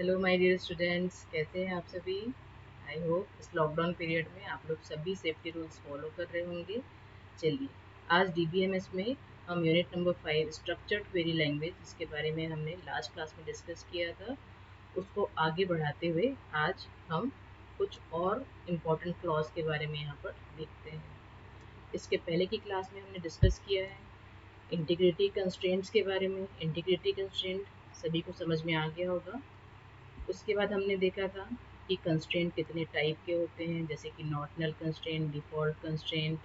Hello my dear students, कैसे हैं आप सभी। आई होप इस लॉकडाउन पीरियड में आप लोग सभी सेफ्टी रूल्स फॉलो कर रहे होंगे। चलिए, आज डीबीएमएस में हम unit number 5 structured query language, जिसके बारे में हमने लास्ट क्लास में डिस्कस किया था, उसको आगे बढ़ाते हुए आज हम कुछ और इम्पोर्टेंट क्लॉज के बारे में यहाँ पर देखते हैं। इसके पहले की क्लास में हमने डिस्कस किया है इंटीग्रिटी कंस्ट्रेंट्स के बारे में। इंटीग्रिटी कंस्ट्रेंट सभी को समझ में आ गया होगा। उसके बाद हमने देखा था कि कंस्ट्रेंट कितने टाइप के होते हैं, जैसे कि normal constraint, default constraint,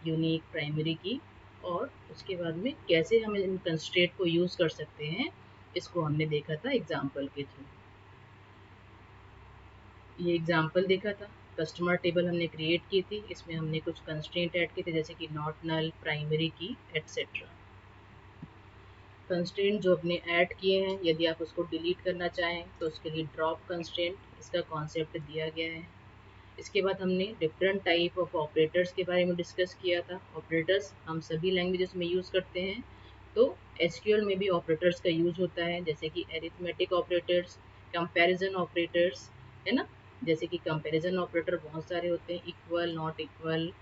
unique, primary की, और उसके बाद में कैसे हम इन कंस्ट्रेंट को यूज़ कर सकते हैं, इसको हमने देखा था एग्जाम्पल के थ्रू। ये एग्जाम्पल देखा था, कस्टमर टेबल हमने क्रिएट की थी, इसमें हमने कुछ कंस्ट्रेंट ऐड किए थे जैसे कि नॉट नल, प्राइमरी की, एट्सेट्रा। कंस्ट्रेंट जो अपने ऐड किए हैं, यदि आप उसको डिलीट करना चाहें तो उसके लिए ड्रॉप कंस्ट्रेंट, इसका कॉन्सेप्ट दिया गया है। इसके बाद हमने डिफरेंट टाइप ऑफ ऑपरेटर्स के बारे में डिस्कस किया था। ऑपरेटर्स हम सभी लैंग्वेजेस में यूज़ करते हैं, तो एसक्यूएल में भी ऑपरेटर्स का यूज़ होता है, जैसे कि एरिथमेटिक ऑपरेटर्स, कंपैरिजन ऑपरेटर्स, है ना। जैसे कि कंपैरिजन ऑपरेटर बहुत सारे होते हैं, equal, not equal,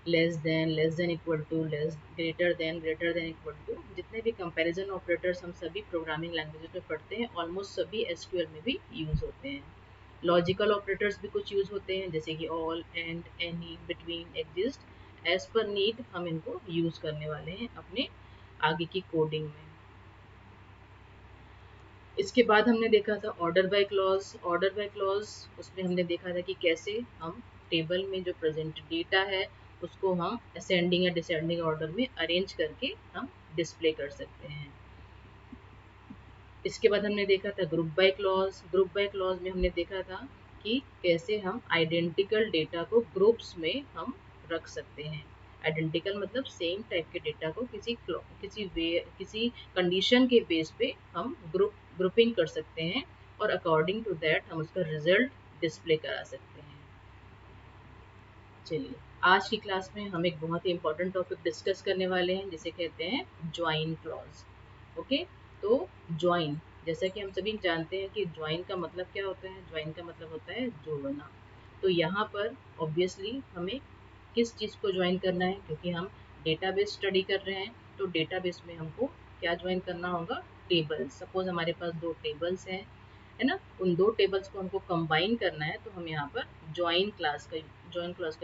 less than equal to, less, greater than equal to. जितने भी कंपैरिजन ऑपरेटर्स हम सभी प्रोग्रामिंग लैंग्वेजेस में पढ़ते हैं, ऑलमोस्ट सभी एसक्यूएल में भी यूज़ होते हैं। लॉजिकल ऑपरेटर्स भी कुछ यूज़ होते हैं, जैसे कि all, and, any, between, exist. As per need हम इनको यूज़ करने वाले हैं अपने आगे की कोडिंग में। इसके बाद हमने देखा था order by clause. Order by clause, उसमें हमने देखा था कि कैसे हम टेबल में जो प्रेजेंट डेटा है उसको हम असेंडिंग या डिसेंडिंग ऑर्डर में अरेंज करके हम डिस्प्ले कर सकते हैं। इसके बाद हमने देखा था group by clause. Group by clause में हमने देखा था कि कैसे हम आइडेंटिकल डेटा को ग्रुप्स में हम रख सकते हैं। आइडेंटिकल मतलब सेम टाइप के डेटा को किसी कंडीशन के बेस पे हम ग्रुपिंग कर सकते हैं, और अकॉर्डिंग टू दैट हम उसका रिजल्ट डिस्प्ले करा सकते हैं। चलिए, आज की क्लास में हम एक बहुत ही इंपॉर्टेंट टॉपिक डिस्कस करने वाले हैं, जिसे कहते हैं ज्वाइन क्लॉज। ओके, तो ज्वाइन, जैसा कि हम सभी जानते हैं कि ज्वाइन का मतलब क्या होता है। ज्वाइन का मतलब होता है जोड़ना। तो यहाँ पर ऑब्वियसली हमें किस चीज़ को ज्वाइन करना है, क्योंकि हम डेटाबेस स्टडी कर रहे हैं, तो डेटाबेस में हमको क्या ज्वाइन करना होगा, टेबल्स। सपोज हमारे पास दो टेबल्स हैं, है ना, उन दो टेबल्स को हमको कंबाइन करना है, तो हम यहाँ पर ज्वाइन क्लास का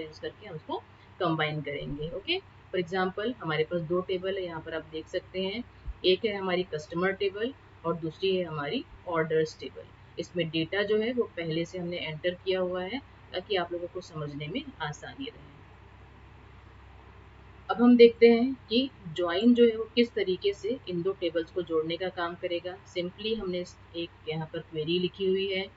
यूज़ करके हम उसको कंबाइन करेंगे। ओके, फॉर एग्जांपल हमारे पास दो टेबल है, यहाँ पर आप देख सकते हैं। एक है हमारी कस्टमर टेबल और दूसरी है हमारी ऑर्डर्स टेबल। इसमें डेटा जो है वो पहले से हमने एंटर किया हुआ है, ताकि आप लोगों को समझने में आसानी रहे। अब हम देखते हैं कि ज्वाइन जो है वो किस तरीके से इन दो टेबल्स को जोड़ने का काम करेगा। सिंपली हमने एक यहाँ पर क्वेरी लिखी हुई है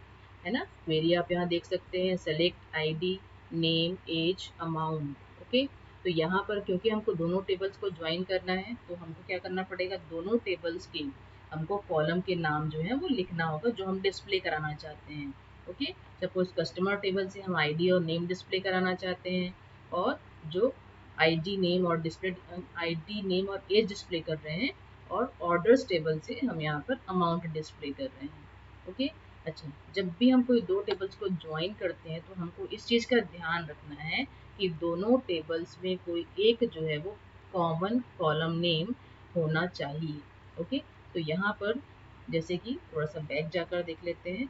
ना। क्वेरी आप यहाँ देख सकते हैं, select ID, name, age, amount. Okay, तो यहाँ पर क्योंकि हमको दोनों टेबल्स को ज्वाइन करना है, तो हमको क्या करना पड़ेगा, दोनों टेबल्स के हमको कॉलम के नाम जो है वो लिखना होगा जो हम डिस्प्ले कराना चाहते हैं। ओके, सपोज कस्टमर टेबल से हम आईडी और नेम डिस्प्ले कराना चाहते हैं, और जो आईडी नेम और एज डिस्प्ले कर रहे हैं, और ऑर्डर्स टेबल से हम यहाँ पर अमाउंट डिस्प्ले कर रहे हैं। ओके, अच्छा, जब भी हम कोई दो टेबल्स को ज्वाइन करते हैं, तो हमको इस चीज़ का ध्यान रखना है कि दोनों टेबल्स में कोई एक जो है वो कॉमन कॉलम नेम होना चाहिए। ओके, तो यहाँ पर जैसे कि थोड़ा सा बैक जाकर देख लेते हैं।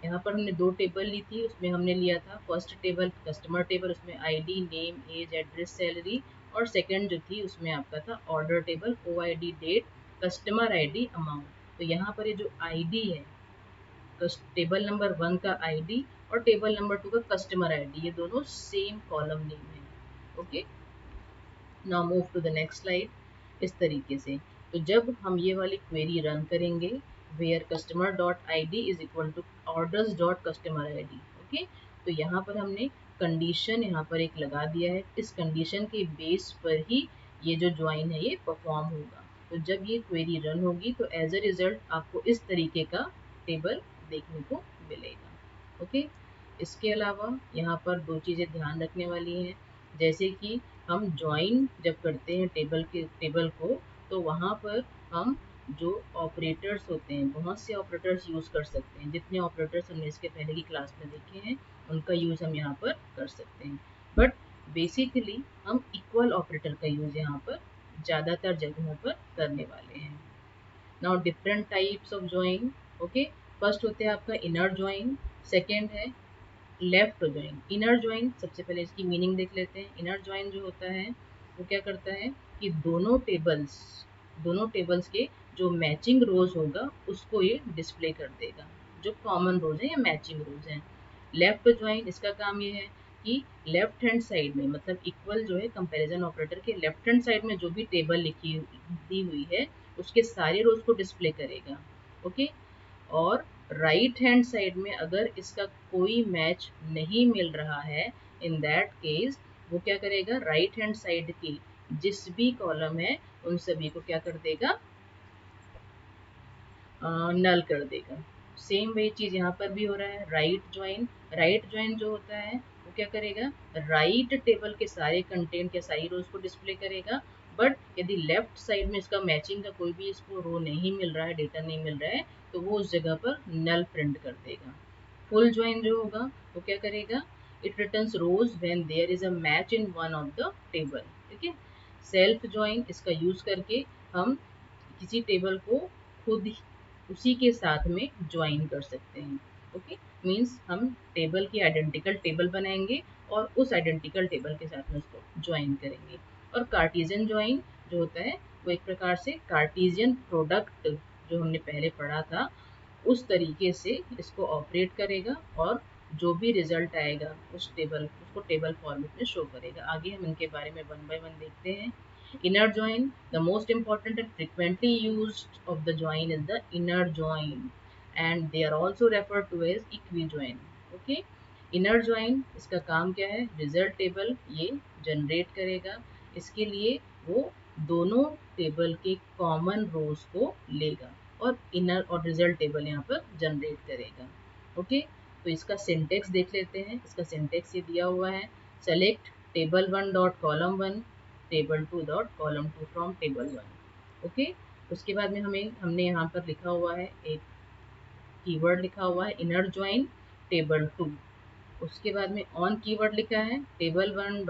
यहाँ पर हमने दो टेबल ली थी, उसमें हमने लिया था फर्स्ट टेबल कस्टमर टेबल, उसमें ID, name, age, address, salary, और सेकंड जो थी उसमें आपका था order table, OID, date, customer ID, amount. तो यहाँ पर ये जो आईडी है, टेबल नंबर 1 का आईडी और टेबल नंबर 2 का कस्टमर आईडी, ये दोनों सेम कॉलम नेम है। Okay, now move to the next slide. इस तरीके से, तो जब हम ये वाली क्वेरी रन करेंगे, where customer dot I D is equal to orders dot customer I D. Okay, तो यहाँ पर हमने कंडीशन यहाँ पर एक लगा दिया है, इस कंडीशन के बेस पर ही ये जो ज्वाइन है ये परफॉर्म होगा। तो जब ये क्वेरी रन होगी, तो एज अ रिजल्ट आपको इस तरीके का टेबल देखने को मिलेगा। ओके, इसके अलावा यहाँ पर दो चीज़ें ध्यान रखने वाली हैं, जैसे कि हम ज्वाइन जब करते हैं टेबल को, तो वहाँ पर हम जो ऑपरेटर्स होते हैं, बहुत से ऑपरेटर्स यूज़ कर सकते हैं। जितने ऑपरेटर्स हमने इसके पहले की क्लास में देखे हैं उनका यूज़ हम यहाँ पर कर सकते हैं, बट बेसिकली हम इक्वल ऑपरेटर का यूज़ यहाँ पर ज़्यादातर जगहों पर करने वाले हैं। Now different types of join. Okay, first होते हैं आपका इनर ज्वाइन, सेकेंड है लेफ्ट ज्वाइन। इनर ज्वाइन, सबसे पहले इसकी मीनिंग देख लेते हैं। इनर ज्वाइन जो होता है वो क्या करता है कि दोनों टेबल्स के जो मैचिंग रोज होगा उसको ये डिस्प्ले कर देगा, जो कॉमन रोज है या मैचिंग रोज है। लेफ्ट ज्वाइन, इसका काम ये है कि लेफ्ट हैंड साइड में, मतलब इक्वल जो है कंपैरिजन ऑपरेटर के लेफ्ट हैंड साइड में जो भी टेबल लिखी दी हुई है उसके सारे रोज को डिस्प्ले करेगा। ओके, और राइट हैंड साइड में अगर इसका कोई मैच नहीं मिल रहा है, इन दैट केस वो क्या करेगा, राइट हैंड साइड की जिस भी कॉलम है उन सभी को क्या कर देगा, नल कर देगा। सेम वही चीज यहाँ पर भी हो रहा है। राइट ज्वाइन जो होता है वो क्या करेगा, राइट टेबल के सारे कंटेंट के सारी रोज को डिस्प्ले करेगा, बट यदि लेफ्ट साइड में इसका मैचिंग का कोई भी इसको रो नहीं मिल रहा है, डेटा नहीं मिल रहा है, तो वो उस जगह पर नल प्रिंट कर देगा। फुल ज्वाइन जो होगा वो क्या करेगा, it returns rows when there is a match in one of the table. ठीक है। सेल्फ ज्वाइन, इसका यूज करके हम किसी टेबल को खुद ही उसी के साथ में ज्वाइन कर सकते हैं। ओके, मीन्स हम टेबल की आइडेंटिकल टेबल बनाएंगे और उस आइडेंटिकल टेबल के साथ में उसको ज्वाइन करेंगे। और कार्टेशियन ज्वाइन जो होता है वो एक प्रकार से कार्टेशियन प्रोडक्ट जो हमने पहले पढ़ा था उस तरीके से इसको ऑपरेट करेगा और जो भी रिजल्ट आएगा उसको टेबल फॉर्मेट में शो करेगा। आगे हम इनके बारे में वन बाय वन देखते हैं। Inner join, the most important and frequently used of the join is the inner join, and they are also referred to as equijoin. Okay, inner join इसका काम क्या है, रिजल्ट टेबल ये generate करेगा। इसके लिए वो दोनों टेबल के कॉमन रोज को लेगा और इनर और रिजल्ट टेबल यहाँ पर जनरेट करेगा। ओके, तो इसका सिंटेक्स देख लेते हैं। इसका सिंटेक्स ये दिया हुआ है, select table one dot column one table two dot column to from table one. Okay, उसके बाद में हमने यहाँ पर लिखा हुआ है एक कीवर्ड लिखा हुआ है इनर ज्वाइन टेबल टू। उसके बाद में ऑन कीवर्ड लिखा है table one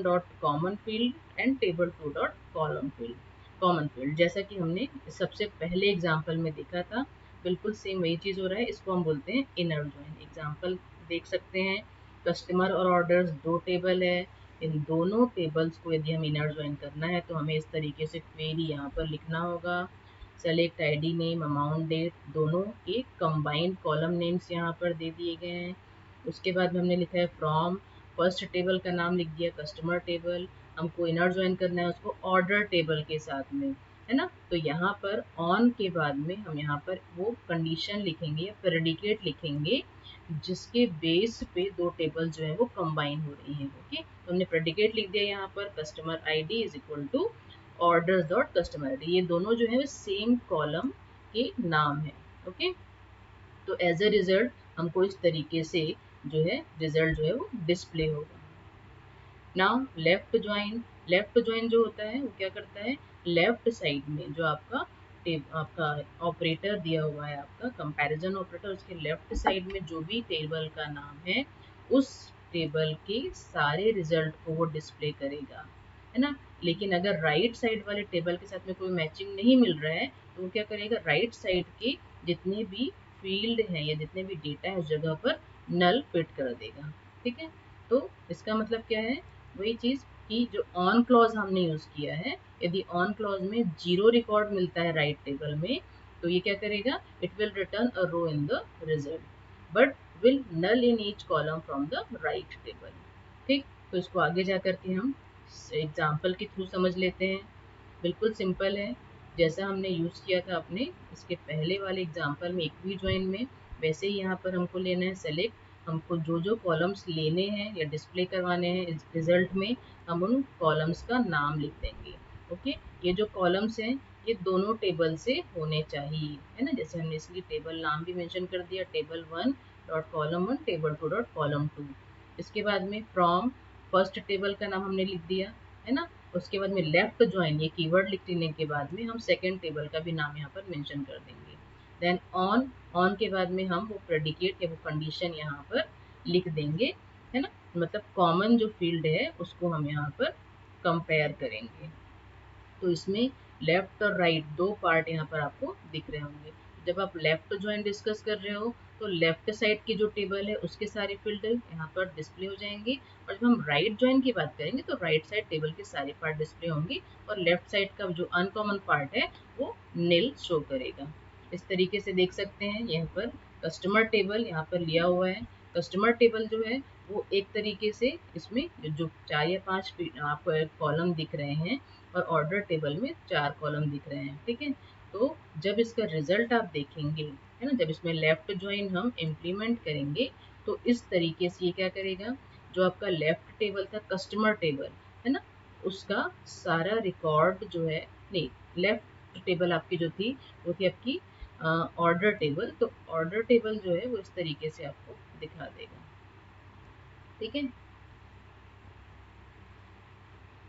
dot common field and table two dot common field. जैसा कि हमने सबसे पहले एग्जाम्पल में देखा था, बिल्कुल सेम वही चीज़ हो रहा है। इसको हम बोलते हैं इनर ज्वाइन। एग्जाम्पल देख सकते हैं, कस्टमर और ऑर्डर्स दो टेबल है। इन दोनों टेबल्स को यदि हम इनर ज्वाइन करना है तो हमें इस तरीके से क्वेरी यहाँ पर लिखना होगा। Select ID name amount date, दोनों के कंबाइंड कॉलम नेम्स यहाँ पर दे दिए गए हैं। उसके बाद में हमने लिखा है फ्रॉम, फर्स्ट टेबल का नाम लिख दिया कस्टमर टेबल, हमको इनर ज्वाइन करना है उसको ऑर्डर टेबल के साथ में, है ना। तो यहाँ पर ऑन के बाद में हम यहाँ पर वो कंडीशन लिखेंगे या प्रेडिकेट लिखेंगे जिसके बेस पे दो टेबल जो है वो कंबाइन हो रही हैं। ओके, तो हमने प्रेडिकेट लिख दिया यहाँ पर customer ID is equal to orders dot customer ID, ये दोनों जो है वो सेम कॉलम के नाम है। ओके, तो एज ए रिजल्ट हमको इस तरीके से जो है रिजल्ट जो है वो डिस्प्ले होगा। नाउ लेफ्ट ज्वाइन जो होता है वो क्या करता है, लेफ्ट साइड में जो आपका ऑपरेटर दिया हुआ है, आपका कंपैरिजन ऑपरेटर, उसके लेफ्ट साइड में जो भी टेबल का नाम है उस टेबल के सारे रिजल्ट को वो डिस्प्ले करेगा, है ना। लेकिन अगर राइट साइड वाले टेबल के साथ में कोई मैचिंग नहीं मिल रहा है तो वो क्या करेगा, राइट साइड के जितने भी फील्ड हैं या जितने भी डेटा है उस जगह पर नल फिट कर देगा। ठीक है, तो इसका मतलब क्या है, वही चीज़ कि जो ऑन क्लॉज हमने यूज़ किया है, यदि ऑन क्लॉज में 0 रिकॉर्ड मिलता है राइट टेबल में तो ये क्या करेगा, it will return a row in the result but will null in each column from the right table. ठीक, तो इसको आगे जा करके हम एग्जाम्पल के थ्रू समझ लेते हैं। बिल्कुल सिंपल है, जैसा हमने यूज़ किया था अपने इसके पहले वाले एग्जाम्पल में इक्विजॉइन में, वैसे ही यहाँ पर हमको लेना है सेलेक्ट। हमको जो जो कॉलम्स लेने हैं या डिस्प्ले करवाने हैं इस रिजल्ट में, हम उन कॉलम्स का नाम लिख देंगे। ओके, ये जो कॉलम्स हैं ये दोनों टेबल से होने चाहिए, है ना। जैसे हमने इसलिए टेबल नाम भी मेंशन कर दिया, table one dot column one table two dot column to. इसके बाद में फ्रॉम, फर्स्ट टेबल का नाम हमने लिख दिया, है ना। उसके बाद में लेफ्ट ज्वाइन ये कीवर्ड लिख लेने के बाद में हम सेकंड टेबल का भी नाम यहाँ पर मेंशन कर देंगे। देन ऑन, ऑन के बाद में हम वो प्रेडिकेट या वो कंडीशन यहाँ पर लिख देंगे, है ना। मतलब कॉमन जो फील्ड है उसको हम यहाँ पर कंपेयर करेंगे। तो इसमें लेफ्ट और राइट दो पार्ट यहाँ पर आपको दिख रहे होंगे। जब आप लेफ्ट ज्वाइन डिस्कस कर रहे हो तो लेफ्ट साइड की जो टेबल है उसके सारे फील्ड यहाँ पर डिस्प्ले हो जाएंगे, और जब हम राइट ज्वाइन की बात करेंगे तो राइट साइड टेबल के सारे पार्ट डिस्प्ले होंगे, और लेफ्ट साइड का जो अनकॉमन पार्ट है वो नील शो करेगा। इस तरीके से देख सकते हैं यहाँ पर कस्टमर टेबल यहाँ पर लिया हुआ है। कस्टमर टेबल जो है वो एक तरीके से इसमें जो 4 या 5 आपको कॉलम दिख रहे हैं, और ऑर्डर टेबल में 4 कॉलम दिख रहे हैं, ठीक है। तो जब इसका रिजल्ट आप देखेंगे, है ना, जब इसमें लेफ्ट ज्वाइन हम इम्प्लीमेंट करेंगे तो इस तरीके से ये क्या करेगा, जो आपका लेफ्ट टेबल था कस्टमर टेबल, है ना, उसका सारा रिकॉर्ड जो है, नहीं, लेफ्ट टेबल आपकी जो थी वो थी आपकी ऑर्डर टेबल, तो ऑर्डर टेबल जो है वो इस तरीके से आपको दिखा देगा, ठीक है।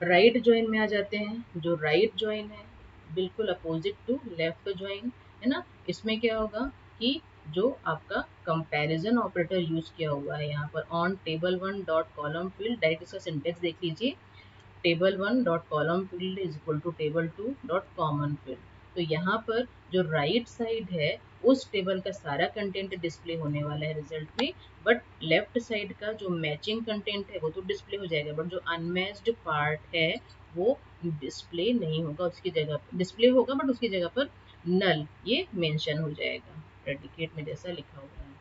राइट ज्वाइन में आ जाते हैं। जो राइट ज्वाइन है बिल्कुल अपोजिट टू लेफ्ट ज्वाइन, है ना। इसमें क्या होगा कि जो आपका कंपैरिजन ऑपरेटर यूज किया हुआ है यहाँ पर on table one dot column field, direct इसका सिंटेक्स देख लीजिए, table one dot column field is equal to table two dot common field. तो यहाँ पर जो राइट साइड है उस टेबल का सारा कंटेंट डिस्प्ले होने वाला है रिजल्ट में, बट लेफ्ट साइड का जो मैचिंग कंटेंट है वो तो डिस्प्ले हो जाएगा, बट जो अनमैच्ड पार्ट है वो डिस्प्ले नहीं होगा, उसकी जगह पर डिस्प्ले होगा बट उसकी जगह पर नल ये मेंशन हो जाएगा प्रेडिकेट में जैसा लिखा हुआ है।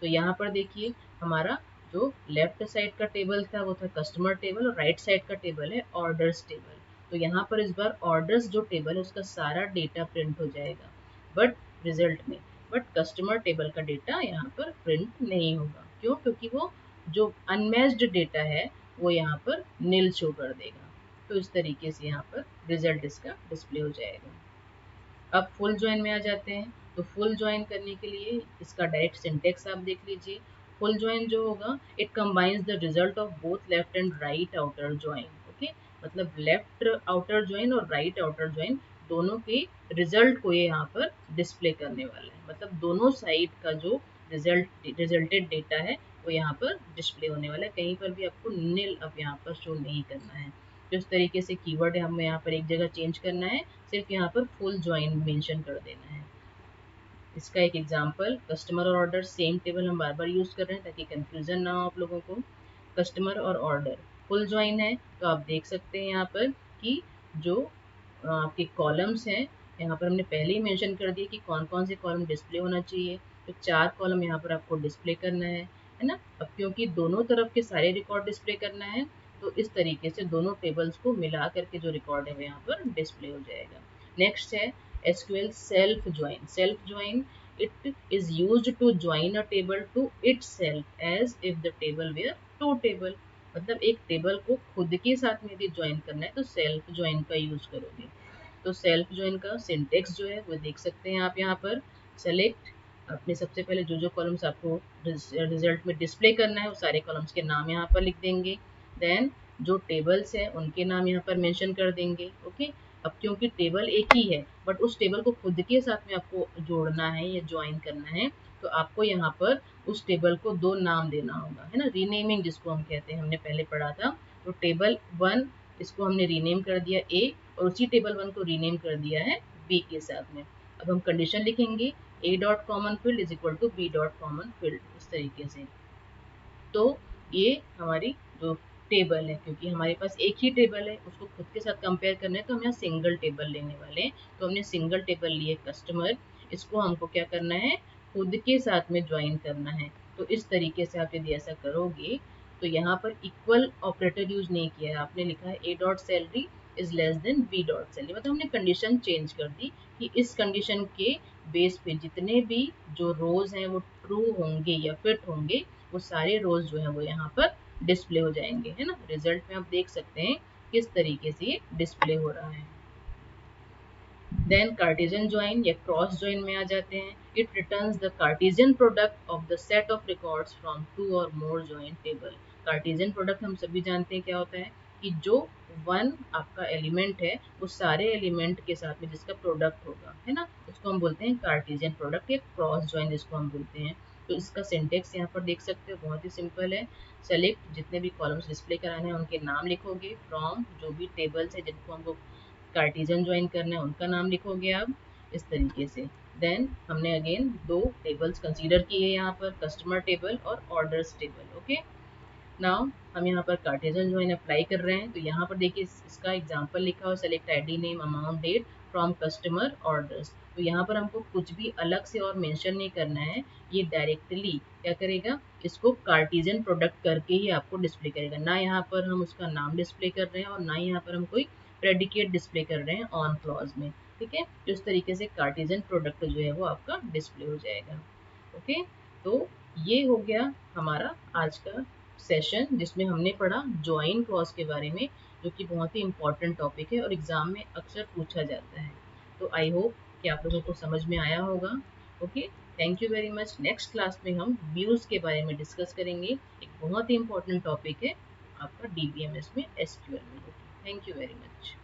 तो यहाँ पर देखिए हमारा जो लेफ्ट साइड का टेबल था वो था कस्टमर टेबल, और राइट साइड का टेबल है ऑर्डर्स टेबल। तो यहाँ पर इस बार ऑर्डर्स जो टेबल है उसका सारा डेटा प्रिंट हो जाएगा बट रिजल्ट में, बट कस्टमर टेबल का डेटा यहाँ पर प्रिंट नहीं होगा। क्यों? क्योंकि वो जो अनमैच्ड डेटा है वो यहाँ पर नील शो कर देगा। तो इस तरीके से यहाँ पर रिजल्ट इसका डिस्प्ले हो जाएगा। अब फुल ज्वाइन में आ जाते हैं। तो फुल ज्वाइन करने के लिए इसका डायरेक्ट सिंटेक्स आप देख लीजिए। फुल ज्वाइन जो होगा it combines the result of both left and right outer join. Okay, मतलब लेफ्ट आउटर ज्वाइन और राइट आउटर ज्वाइन दोनों के रिजल्ट को ये यहाँ पर डिस्प्ले करने वाला है। मतलब दोनों साइड का जो रिजल्टेड डेटा है वो यहाँ पर डिस्प्ले होने वाला है। कहीं पर भी आपको नील अब यहाँ पर शो नहीं करना है। जिस तरीके से कीवर्ड है हमें यहाँ पर एक जगह चेंज करना है, सिर्फ यहाँ पर फुल ज्वाइन मेंशन कर देना है। इसका एक एग्जांपल, कस्टमर और ऑर्डर सेम टेबल हम बार बार यूज कर रहे हैं ताकि कंफ्यूजन ना हो आप लोगों को। कस्टमर और ऑर्डर फुल ज्वाइन है तो आप देख सकते हैं यहाँ पर कि जो आपके कॉलम्स हैं यहाँ पर हमने पहले ही मेंशन कर दिया कि कौन कौन से कॉलम डिस्प्ले होना चाहिए। तो 4 कॉलम यहाँ पर आपको डिस्प्ले करना है ना। अब क्योंकि दोनों तरफ के सारे रिकॉर्ड डिस्प्ले करना है तो इस तरीके से दोनों टेबल्स को मिला करके जो रिकॉर्ड है वो यहाँ पर डिस्प्ले हो जाएगा। नेक्स्ट है SQL self join. Self join, it is used to join a table to itself as if the table were two table. मतलब एक टेबल को खुद के साथ में यदि ज्वाइन करना है तो सेल्फ ज्वाइन का यूज करोगे। तो सेल्फ ज्वाइन का सिंटेक्स जो है वो देख सकते हैं आप यहाँ पर। सेलेक्ट, अपने सबसे पहले जो जो कॉलम्स आपको रिजल्ट में डिस्प्ले करना है वो सारे कॉलम्स के नाम यहाँ पर लिख देंगे। देन जो टेबल्स हैं उनके नाम यहाँ पर मेंशन कर देंगे। ओके, अब क्योंकि टेबल एक ही है बट उस टेबल को खुद के साथ में आपको जोड़ना है या ज्वाइन करना है तो आपको यहाँ पर उस टेबल को 2 नाम देना होगा, है ना, रीनेमिंग जिसको हम कहते हैं, हमने पहले पढ़ा था। तो टेबल 1 इसको हमने रीनेम कर दिया A, और उसी टेबल 1 को रीनेम कर दिया है B के साथ में। अब हम कंडीशन लिखेंगे A dot common field is equal to B dot common field, इस तरीके से। तो ये हमारी जो टेबल है, क्योंकि हमारे पास एक ही टेबल है उसको खुद के साथ कंपेयर करना है तो हम यहाँ सिंगल टेबल लेने वाले हैं। तो हमने सिंगल टेबल लिए कस्टमर, इसको हमको क्या करना है, खुद के साथ में ज्वाइन करना है। तो इस तरीके से आप यदि ऐसा करोगे तो यहाँ पर इक्वल ऑपरेटर यूज नहीं किया है, आपने लिखा है A dot salary is less than B dot salary. मतलब हमने कंडीशन चेंज कर दी कि इस कंडीशन के बेस पे जितने भी जो रोज हैं वो ट्रू होंगे या फिट होंगे वो सारे रोज जो है वो यहाँ पर डिस्प्ले हो जाएंगे, है ना। रिजल्ट में आप देख सकते हैं किस तरीके से ये डिस्प्ले हो रहा है। देन कार्टेशियन ज्वाइन या क्रॉस ज्वाइन में आ जाते हैं। It returns the Cartesian product of the set of records from 2 और मोर ज्वाइन टेबल। कार्टेशियन प्रोडक्ट हम सभी जानते हैं क्या होता है, कि जो वन आपका एलिमेंट है वो सारे एलिमेंट के साथ में जिसका प्रोडक्ट होगा, है ना, उसको हम बोलते हैं कार्टेशियन प्रोडक्ट या क्रॉस जॉइन जिसको हम बोलते हैं। तो इसका सिंटेक्स यहाँ पर देख सकते हो, बहुत ही सिंपल है। सेलेक्ट, जितने भी कॉलम्स डिस्प्ले कराने हैं उनके नाम लिखोगे। फ्रॉम, जो भी टेबल्स है जिनको हमको कार्टेशियन ज्वाइन करना है उनका नाम लिखोगे आप, इस तरीके से। देन हमने अगेन दो टेबल्स कंसीडर किए यहाँ पर, कस्टमर टेबल और ऑर्डर्स टेबल। ओके, नाउ हम यहाँ पर कार्टेशियन ज्वाइन अप्लाई कर रहे हैं। तो यहाँ पर देखिए इसका एग्जांपल लिखा हो, select ID name amount date from customer orders. तो यहाँ पर हमको कुछ भी अलग से और मेंशन नहीं करना है, ये डायरेक्टली क्या करेगा, इसको कार्टेशियन प्रोडक्ट करके ही आपको डिस्प्ले करेगा। ना यहाँ पर हम उसका नाम डिस्प्ले कर रहे हैं और ना ही यहाँ पर हम कोई प्रेडिकेट डिस्प्ले कर रहे हैं ऑन क्लॉज में, ठीक है। तो इस तरीके से कार्टेशियन प्रोडक्ट जो है वो आपका डिस्प्ले हो जाएगा। ओके, तो ये हो गया हमारा आज का सेशन जिसमें हमने पढ़ा ज्वाइन क्लॉज के बारे में, जो कि बहुत ही इंपॉर्टेंट टॉपिक है और एग्जाम में अक्सर पूछा जाता है। तो आई होप कि आप लोगों को समझ में आया होगा। Okay, thank you very much. Next class में हम व्यूज के बारे में डिस्कस करेंगे, एक बहुत ही इंपॉर्टेंट टॉपिक है आपका डीबीएमएस में, एसक्यूएल में। Thank you very much.